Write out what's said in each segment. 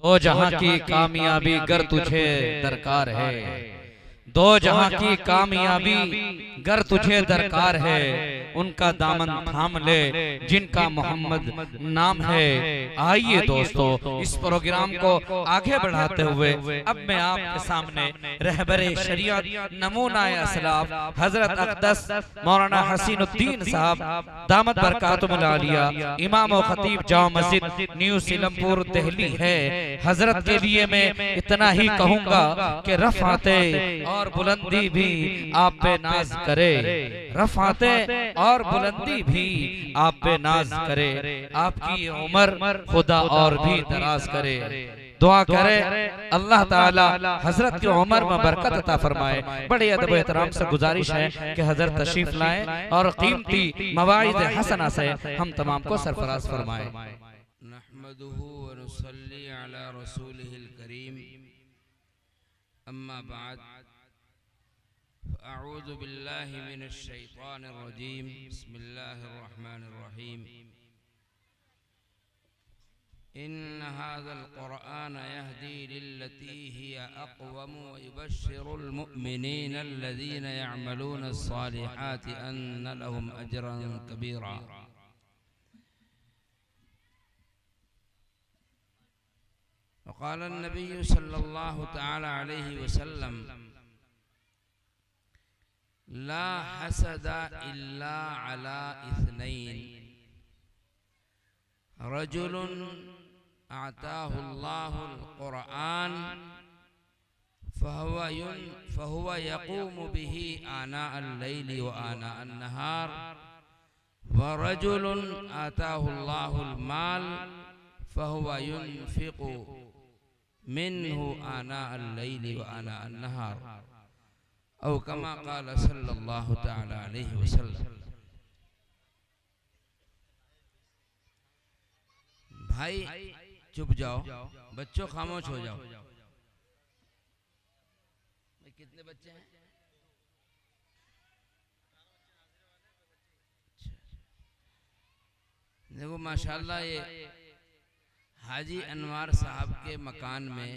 दो जहां की कामयाबी गर तुझे दरकार है, दो जहां की कामयाबी गर तुझे दरकार है, उनका दामन थाम ले जिनका मोहम्मद नाम है। आइए दोस्तों, इस प्रोग्राम को आगे बढ़ाते हुए अब मैं आपके सामने रहबरे शरीयत नमूना असलाफ हजरत अक़दस मौलाना हसीनुद्दीन साहब दामत बरकातुहुल आलिया इमाम व खतीब जामा मस्जिद न्यू सीलमपुर दिल्ली है। हजरत के लिए मैं इतना ही कहूँगा कि रफ़ाते और बुलंदी भी आप पे नाज करे, रफ़ाते और बुलंदी भी आप पे नाज करे, आपकी उम्र खुदा और भी दराज करे। दुआ करे अल्लाह ताला हजरत की उम्र में बरकत अता फरमाए। बड़े अदब एहतराम से गुजारिश है कि हजरत तशरीफ लाएं और कीमती मवाइद हसना से हम तमाम को सरफराज फरमाए। नहमदुहु व नुसल्ली अला रसूलिहिल करीम, अम्मा बाद, अऊज़ु बिल्लाहि मिनश शैतानिर रजीम, बिस्मिल्लाहिर रहमानिर रहीम। इन्न हाज़ल क़ुरआन यहदी लिल्लती हिय अक़वम व युबश्शिरुल मुमिनीन अल्लज़ीना यअमलूना अस्सालिहाति अन्न लहुम अजरन कबीरा। वक़ाल नबी सल्लल्लाहु तआला अलैहि वसल्लम, ला हसदा इल्ला अला इस्नैन, रजुलुन आताहुल्लाहुल क़ुरआन फहुवा यक़ूमु बिही आनाअल लैलि व आनाअन नहार, व रजुलुन आताहुल्लाहुल माल फहुवा युनफ़िक़ु मिन्हु आनाअल लैलि व आनाअन नहार, औ कमा क़ाल सल्लल्लाहु तआला अलैहि वसल्लम। भाई चुप जाओ, बच्चों खामोश हो जाओ। कितने बच्चे हैं? देखो माशाल्लाह, ये हाजी अनवार साहब के मकान में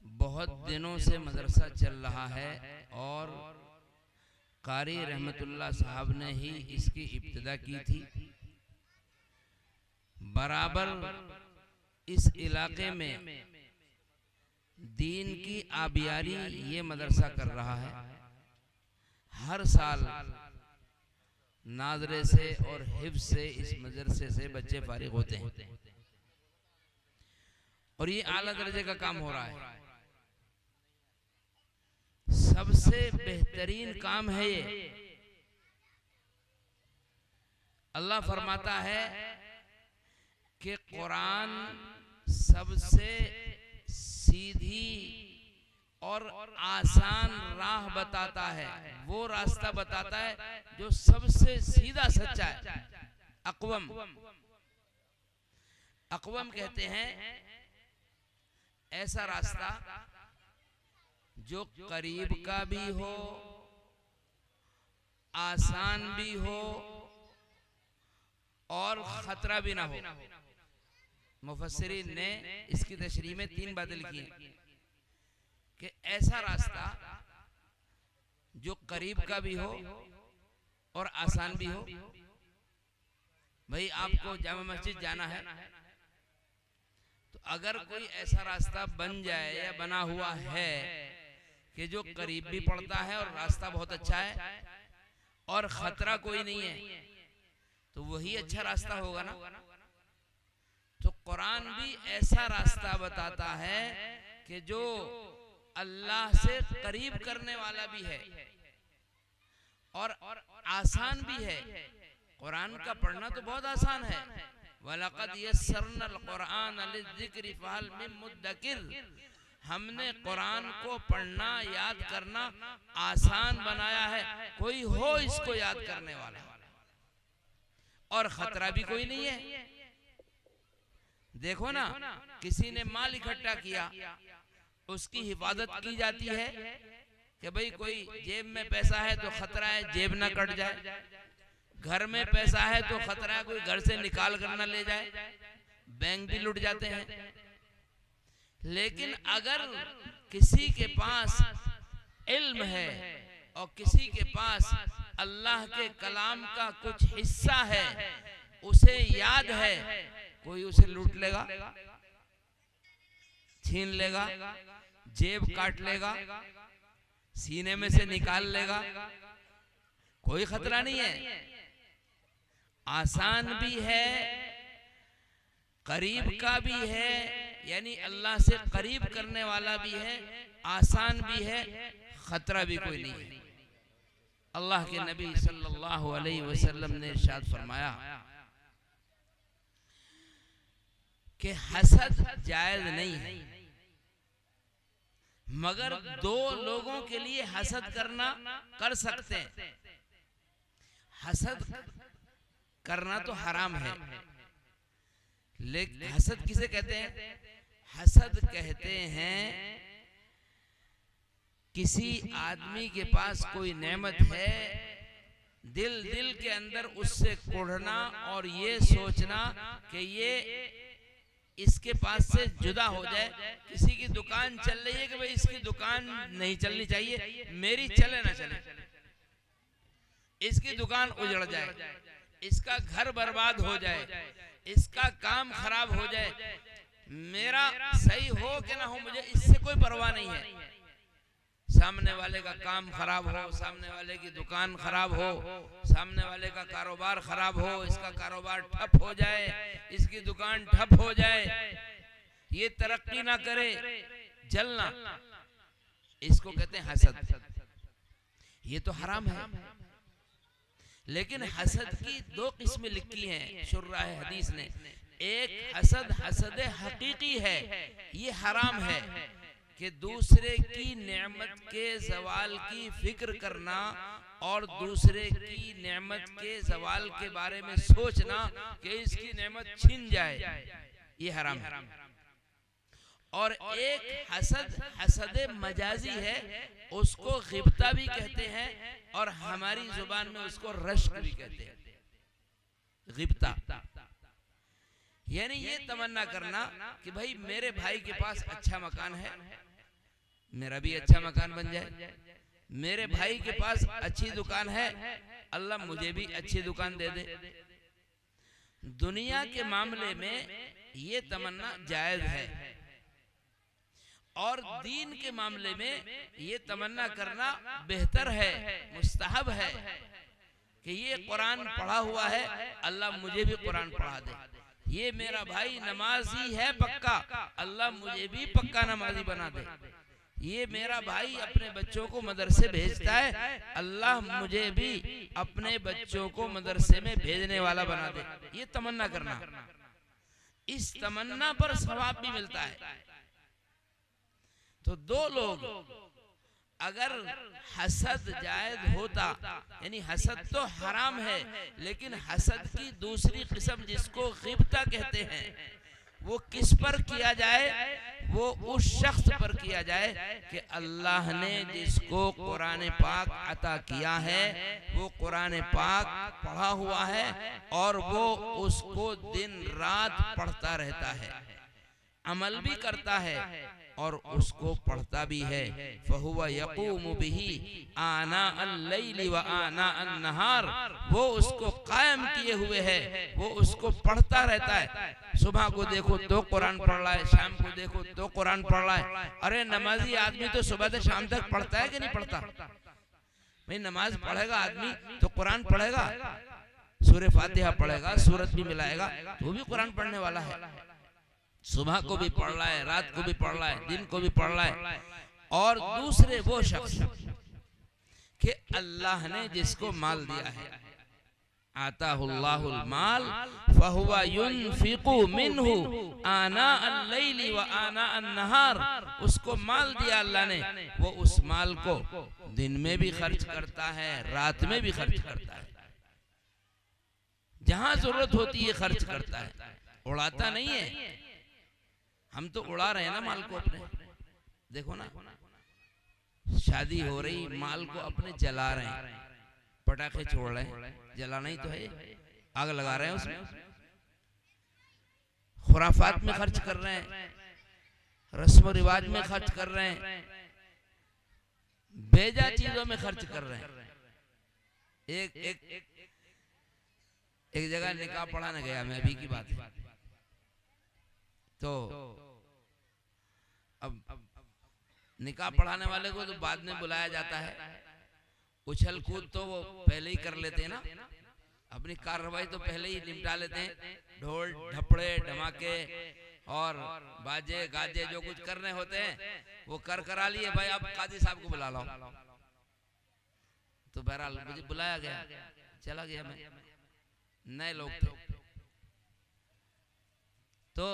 बहुत दिनों से मदरसा चल रहा है और कारी रहमतुल्लाह साहब ने ही इसकी इब्तिदा की थी। बराबर इस इलाके में दीन की आबियारी ये मदरसा कर रहा है। हर साल नाज़रे से और हिफ्ज़ से इस मदरसे से बच्चे फारिग होते हैं और ये आला दर्जे का काम हो रहा है। सबसे बेहतरीन काम है ये। अल्लाह फरमाता है कि कुरान सबसे सीधी और आसान राह बताता है, वो रास्ता बताता है जो सबसे सीधा सच्चा है। अक़वम, अक़वम कहते हैं ऐसा रास्ता जो करीब का भी हो, आसान भी हो और खतरा भी ना हो। मुफस्सिरीन ने इसकी तशरीह में 3 बातें लिखी हैं कि ऐसा रास्ता जो करीब का भी हो और आसान भी हो। भाई आपको जामा मस्जिद जाना है तो अगर कोई ऐसा रास्ता बन जाए या बना हुआ है कि जो करीब भी पड़ता है और रास्ता बहुत अच्छा है और खतरा कोई नहीं है, तो वही अच्छा रास्ता होगा ना। तो कुरान भी ऐसा रास्ता बताता है कि जो अल्लाह से करीब करने वाला भी है और आसान भी है। कुरान का पढ़ना तो बहुत आसान है। वलक़द यस्सरनल क़ुरआन लिज़्ज़िक्रि फ़हल मिन मुद्दकिर, हमने कुरान को पढ़ना याद करना आसान बनाया है, कोई हो इसको याद करने वाला, और खतरा भी कोई नहीं है। देखो ना, किसी ने माल इकट्ठा किया, उसकी हिफाजत की जाती है कि भाई कोई जेब में पैसा है तो खतरा है जेब ना कट जाए, घर में पैसा है तो खतरा है कोई घर से निकाल कर ना ले जाए, बैंक भी लुट जाते हैं। लेकिन अगर किसी के पास इल्म है और किसी के पास अल्लाह के कलाम का कुछ हिस्सा है, उसे याद है, कोई उसे लूट लेगा, छीन लेगा, जेब काट लेगा, सीने में से निकाल लेगा, कोई खतरा नहीं है। आसान भी है, करीब का भी है, यानी अल्लाह से करीब करने वाला भी है, आसान भी है, खतरा भी कोई नहीं है। अल्लाह के नबी सल्लल्लाहु अलैहि वसल्लम ने इरशाद फरमाया कि हसद जायज नहीं है, मगर दो लोगों के लिए हसद करना कर सकते हैं। हसद करना तो हराम है, लेकिन हसद किसे कहते हैं? हसद कहते हैं किसी आदमी के पास कोई नेमत है, दिल के अंदर उससे कुढ़ना और ये सोचना कि ये इसके पास से जुदा हो जाए। किसी की दुकान चल रही है कि भाई इसकी दुकान नहीं चलनी चाहिए, मेरी चले ना चले, इसकी दुकान उजड़ जाए, इसका घर बर्बाद हो जाए, इसका काम खराब हो जाए, मेरा सही हो कि ना हो मुझे इससे कोई परवाह नहीं है। सामने वाले का काम खराब हो, सामने वाले की दुकान खराब हो, सामने वाले का कारोबार खराब हो, इसका कारोबार ठप हो जाए, इसकी दुकान ठप हो जाए, ये तरक्की ना करे, जलना, इसको कहते हैं हसद। ये तो हराम है। लेकिन हसद की दो किस्में लिखी हैं शुर्राह हदीस ने। एक हसद हसद हकीकी है, ये हराम है कि दूसरे की नेमत के जवाल की फिक्र करना और दूसरे की नेमत के जवाल के बारे में सोचना कि इसकी नेमत छीन जाए, ये हराम है। और एक हसद हसद मजाजी है, उसको गिब्ता भी कहते हैं और हमारी जुबान में उसको रश्क भी कहते हैं। गिब्ता यानी ये तमन्ना करना कि भाई मेरे भाई के पास अच्छा मकान है, मेरा भी अच्छा मकान बन जाए, मेरे भाई के पास अच्छी दुकान है, अल्लाह मुझे भी अच्छी दुकान दे दे। दुनिया के मामले में ये तमन्ना जायज है और दीन के मामले में ये तमन्ना करना बेहतर है, मुस्तहब है कि ये कुरान पढ़ा हुआ है, अल्लाह मुझे भी कुरान पढ़ा दे। ये मेरा भाई नमाजी है पक्का, अल्लाह मुझे भी पक्का नमाजी बना दे। ये मेरा भाई अपने बच्चों को मदरसे भेजता है, अल्लाह मुझे भी अपने बच्चों को मदरसे में भेजने वाला बना दे। ये तमन्ना करना, इस तमन्ना पर सवाब भी मिलता है। तो दो लोग अगर हसद जायज होता, यानी हसद तो हराम है, लेकिन हसद की दूसरी किस्म जिसको गिब्ता कहते हैं, वो किस पर किया जाए? वो उस शख्स पर किया जाए कि अल्लाह ने जिसको कुरान पाक अता किया है, वो कुरान पाक पढ़ा हुआ है और वो उसको दिन रात पढ़ता रहता है, अमल भी करता है और उसको पढ़ता भी है। फहुवा यक़ूमु बिही आना अल-लैली व आना अन-नहार, वो उसको कायम किए हुए है, वो उसको पढ़ता रहता है। सुबह को देखो तो कुरान पढ़ रहा है, शाम को देखो तो कुरान पढ़ रहा है। अरे नमाजी आदमी तो सुबह से शाम तक पढ़ता है कि नहीं पढ़ता? भाई नमाज पढ़ेगा आदमी तो कुरान पढ़ेगा, सूरह फातिहा पढ़ेगा, सूरत भी मिलाएगा, तो भी कुरान पढ़ने वाला है। सुबह को भी पढ़ रहा है, रात को भी पढ़ रहा है, दिन को भी पढ़ रहा है। और दूसरे वो शख्स कि अल्लाह ने जिसको माल दिया है, आताहुल्लाहुल माल फहुवा युनफिकु मिन्हु आना अल-लैली व आना अन-नहार, उसको माल दिया अल्लाह ने, वो उस माल को दिन में भी खर्च करता है, रात में भी खर्च करता है, जहां जरूरत होती है खर्च करता है, उड़ाता नहीं है। हम तो उड़ा रहे हैं ना माल को अपने, देखो ना शादी हो रही, माल को अपने जला रहे हैं, पटाखे छोड़ रहे हैं, जलाना ही तो है, आग लगा रहे हैं उसमें, खुराफात में खर्च कर रहे हैं, रस्म रिवाज में खर्च कर रहे हैं, बेजा चीजों में खर्च कर रहे हैं। एक एक एक जगह निकाह पढ़ाने गया मैं, अभी की बात है। तो अब निकाह पढ़ाने वाले को तो बाद में बुलाया जाता है, उछल कूद तो वो पहले ही कर लेते हैं ना, अपनी कार्रवाई तो पहले ही निपटा लेते हैं। ढोल ढपड़े धमाके और बाजे गाजे जो कुछ करने होते हैं वो कर करा लिए। भाई अब काजी साहब को बुला लो। तो बहरहाल मुझे बुलाया गया, चला गया मैं, नए लोग थे। तो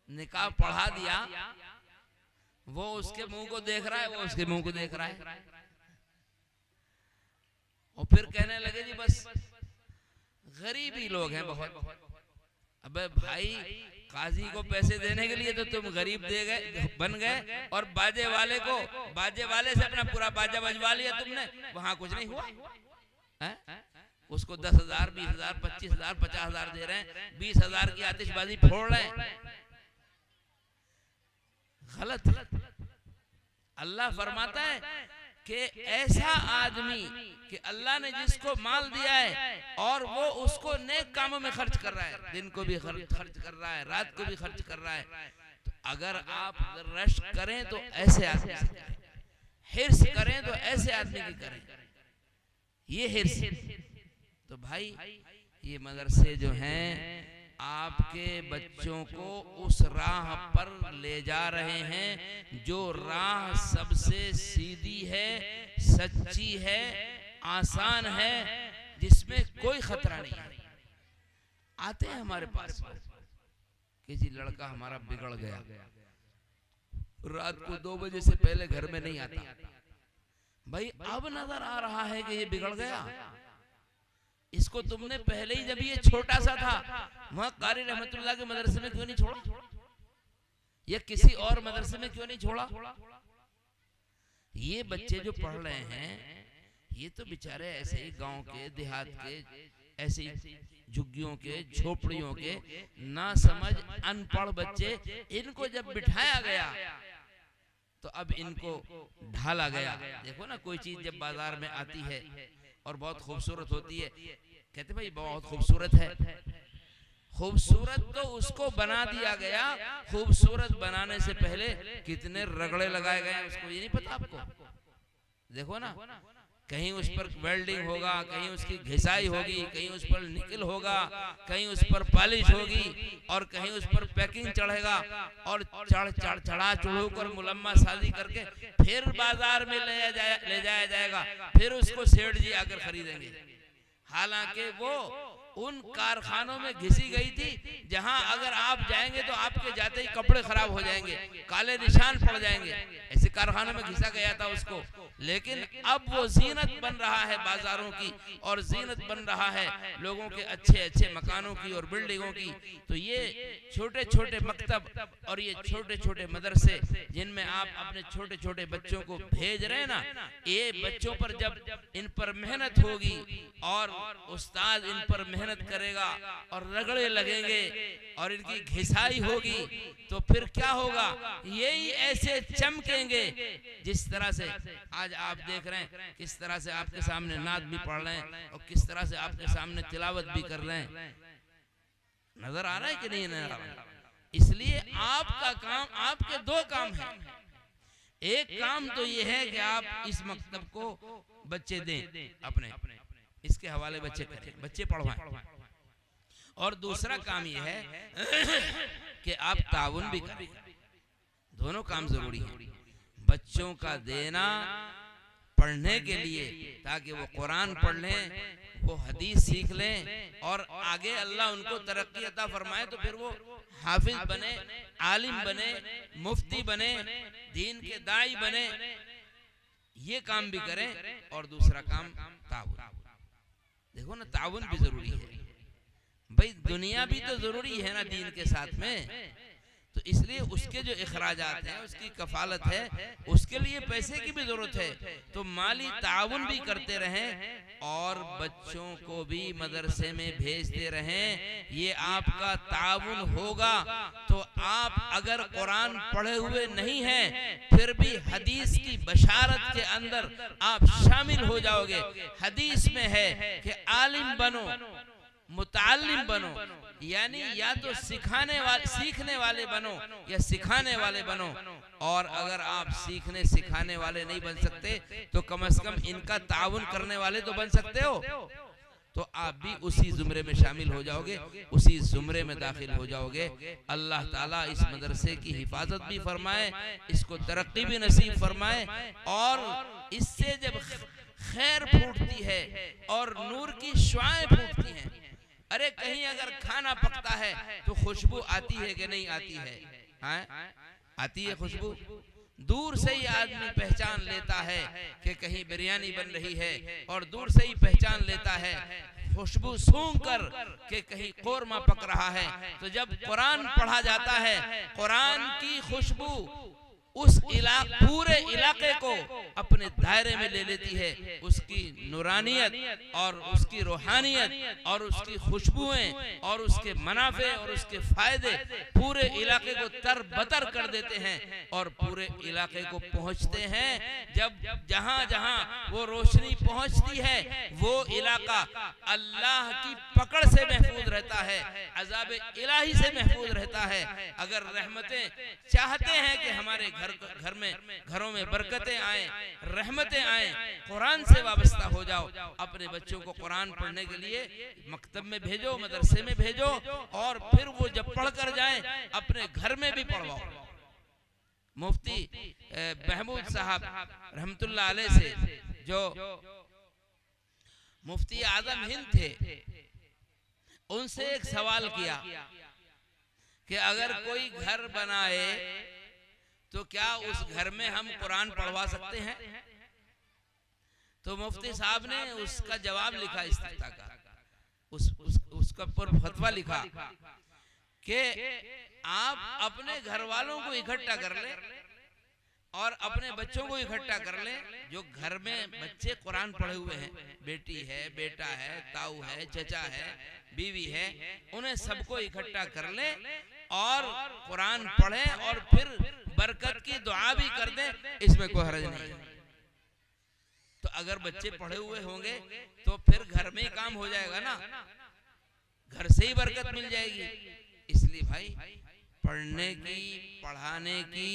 निकाह पढ़ा दिया, वो उसके मुंह को देख रहा है, वो उसके मुंह को देख रहा है, और फिर कहने लगे जी बस गरीब ही लोग हैं बहुत। अबे भाई, काजी को पैसे देने के लिए तो तुम गरीब दे गए बन गए, और बाजे वाले को, बाजे वाले से अपना पूरा बाजा बजवा लिया तुमने, वहां कुछ नहीं हुआ है? उसको 10,000 20,000 25,000 50,000 दे रहे हैं, 20,000 की आतिशबाजी फोड़ रहे हैं। गलत। अल्लाह फरमाता है कि ऐसा आदमी कि अल्लाह ने जिसको माल दिया है और वो उसको नेक कामों में खर्च कर रहा है, दिन को भी खर्च कर रहा है, रात को भी खर्च कर रहा है, तो अगर आप रश करें तो ऐसे आदमी से करें, हिर्स करें तो ऐसे आदमी की करें, ये हिर्स। तो भाई ये मदरसे जो हैं आपके बच्चों को उस राह पर ले जा रहे हैं जो राह सबसे सीधी है, सच्ची है, आसान है, जिसमें कोई खतरा नहीं है। आते हैं हमारे पास कि जी लड़का हमारा बिगड़ गया, रात को 2 बजे से पहले घर में नहीं आता। भाई अब नजर आ रहा है कि ये बिगड़ गया, इसको तुमने पहले ही जब ये छोटा सा था वहां कारी रहमतुल्लाह के मदरसे में क्यों नहीं छोड़ा, या किसी और मदरसे में क्यों नहीं छोड़ा? ये बच्चे जो पढ़ रहे हैं ये तो बेचारे ऐसे ही गांव के, देहात के, ऐसे ही झुग्गियों के, झोपड़ियों के ना समझ अनपढ़ बच्चे, इनको जब बिठाया गया तो अब इनको ढाला गया। देखो ना, कोई चीज जब बाजार में आती है और बहुत खूबसूरत होती है, कहते भाई बहुत खूबसूरत है, खूबसूरत तो उसको बना दिया गया, खूबसूरत बनाने से पहले कितने रगड़े लगाए गए उसको ये नहीं पता आपको? देखो ना, कहीं उस पर वेल्डिंग होगा, कहीं उसकी घिसाई होगी, कहीं उस पर निकल होगा, कहीं उस पर पॉलिश होगी, और कहीं उस पर पैकिंग चढ़ेगा, और चढ़ा कर मुलम्मा शादी करके फिर बाजार में ले जाया जाएगा, फिर उसको सेठ जी आकर खरीदेंगे। हालांकि वो उन कारखानों में घिसी गई थी जहां अगर आप जाएंगे तो आपके जाते ही कपड़े खराब हो जाएंगे, काले निशान पड़ जाएंगे, ऐसे कारखानों में घिसा गया था उसको। लेकिन अब वो जीनत बन रहा है बाजारों की, और जीनत बन रहा है लोगों के अच्छे अच्छे मकानों की और बिल्डिंगों की। तो ये छोटे छोटे मकतब और ये छोटे छोटे मदरसे जिनमें आप अपने छोटे छोटे बच्चों को भेज रहे हैं ना, ये बच्चों पर जब इन पर मेहनत होगी और उस्ताद इन पर मेहनत करेगा और रगड़े लगेंगे और इनकी घिसाई होगी, तो फिर क्या होगा? यही ऐसे चमकेंगे जिस तरह से आज आप देख रहे हैं, किस तरह से आपके सामने नात भी पढ़ रहे हैं और किस तरह से आपके सामने तिलावत भी कर रहे हैं। नजर आ रहा है कि नहीं नजर आ रहा? इसलिए आपका काम, आपके 2 काम हैं। एक काम तो ये है कि आप इस मकतब को बच्चे दें, अपने इसके हवाले बच्चे करें, बच्चे पढ़वाएं, और दूसरा काम ये है कि आप ताउन भी करें। दोनों काम जरूरी है। बच्चों का देना पढ़ने के लिए ताकि वो कुरान पढ़ लें, वो हदीस सीख लें, और आगे अल्लाह उनको तरक्की अता फरमाए तो फिर वो हाफिज बने, आलिम बने, मुफ्ती बने, दीन के दाई बने। ये काम भी करें। और दूसरा काम ताउन। देखो ना, ताउन भी जरूरी है भाई, दुनिया भी तो जरूरी है ना दीन के साथ में। तो इसलिए उसके जो इखराजात हैं, उसकी कफालत है, उसके लिए पैसे की भी जरूरत है। तो माली ताउन भी करते रहें और बच्चों को भी मदरसे में भेजते रहें। ये आपका ताउन होगा तो आप अगर कुरान पढ़े हुए नहीं हैं फिर भी हदीस की बशारत के अंदर आप शामिल हो जाओगे। हदीस में है कि आलिम बनो, मुताल्लिम बनो, यानी या तो सीखने वाले बनो या सिखाने वाले बनो। और अगर आप सीखने सिखाने वाले नहीं बन सकते तो कम से कम इनका ताउन करने वाले तो बन सकते हो। तो आप भी उसी जुमरे में शामिल हो जाओगे, उसी जुमरे में दाखिल हो जाओगे। अल्लाह ताला इस मदरसे की हिफाजत भी फरमाए, इसको तरक्की भी नसीब फरमाए। और इससे जब खैर फूटती है और नूर की शुआएं फूटती हैं, अरे कहीं अगर खाना पकता है तो खुशबू आती है कि नहीं आती है? हाँ? आती है खुशबू। दूर से ही आदमी पहचान लेता है कि कहीं बिरयानी बन रही है, और दूर से ही पहचान लेता है खुशबू सूंघ कर कि कहीं कोरमा पक रहा है। तो जब कुरान पढ़ा जाता है, कुरान की खुशबू उस पूरे इलाके को अपने दायरे में ले लेती है। उसकी नूरानियत और उसकी रूहानियत और उसकी खुशबुएं और उसके मुनाफे और उसके फायदे पूरे इलाके को तरबतर कर देते हैं और पूरे इलाके को पहुंचते हैं। जब जहां जहां वो रोशनी पहुंचती है वो इलाका अल्लाह की पकड़ से महफूज रहता है, अज़ाब इलाही से महफूज रहता है। अगर रहमतें चाहते हैं कि हमारे घरों में बरकतें आए, रहमतें आए, कुरान से वाबस्ता हो जाओ। अपने बच्चों को कुरान पढ़ने के लिए मकतब में भेजो, मदरसे में भेजो, और फिर वो जब पढ़ कर जाएं अपने घर में भी पढ़वाओ। मुफ्ती महमूद साहब रहमतुल्लाह अलैह से, जो मुफ्ती आजम हिंद थे, उनसे एक सवाल किया कि अगर कोई घर बनाए तो क्या उस घर में हम कुरान पढ़वा सकते हैं? तो मुफ्ती साहब ने उसका जवाब लिखा इस तरह का, उसका ऊपर फतवा लिखा कि आप अपने घर वालों को इकट्ठा कर लें और अपने बच्चों को इकट्ठा कर लें, जो घर में बच्चे कुरान पढ़े हुए हैं, बेटी है, बेटा है, ताऊ है, चचा है, बीवी है, उन्हें सबको इकट्ठा कर लें और कुरान पढ़ें और फिर बरकत की दुआ भी कर दें। इसमें कोई हर्ज नहीं है। तो अगर बच्चे पढ़े हुए होंगे तो फिर घर में ही काम हो जाएगा ना, घर से ही बरकत मिल जाएगी। इसलिए भाई पढ़ने की, पढ़ाने की,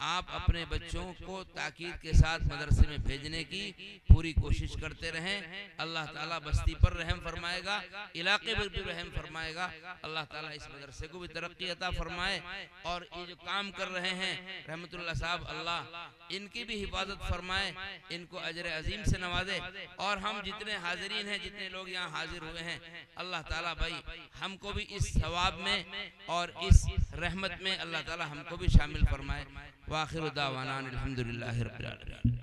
आप अपने बच्चों को ताकीद के साथ मदरसे में भेजने की पूरी कोशिश करते रहें। अल्लाह ताला बस्ती पर रहम फरमाएगा, इलाके पर भी रहम फरमाएगा। अल्लाह ताला इस मदरसे को भी तरक्की अता फरमाए। और ये जो काम कर रहे हैं रहमतुल्लाह साहब, अल्लाह इनकी भी हिफाजत फरमाए, इनको अजर अजीम से नवाजे। और हम जितने हाजिरीन हैं, जितने लोग यहाँ हाजिर हुए हैं, अल्लाह ताला भाई हमको भी इस सवाब में और इस रहमत में अल्लाह ताला हमको भी शामिल फरमाए। वाखिर दावाना अल्हम्दुलिल्लाहि रब्बिल आलमीन।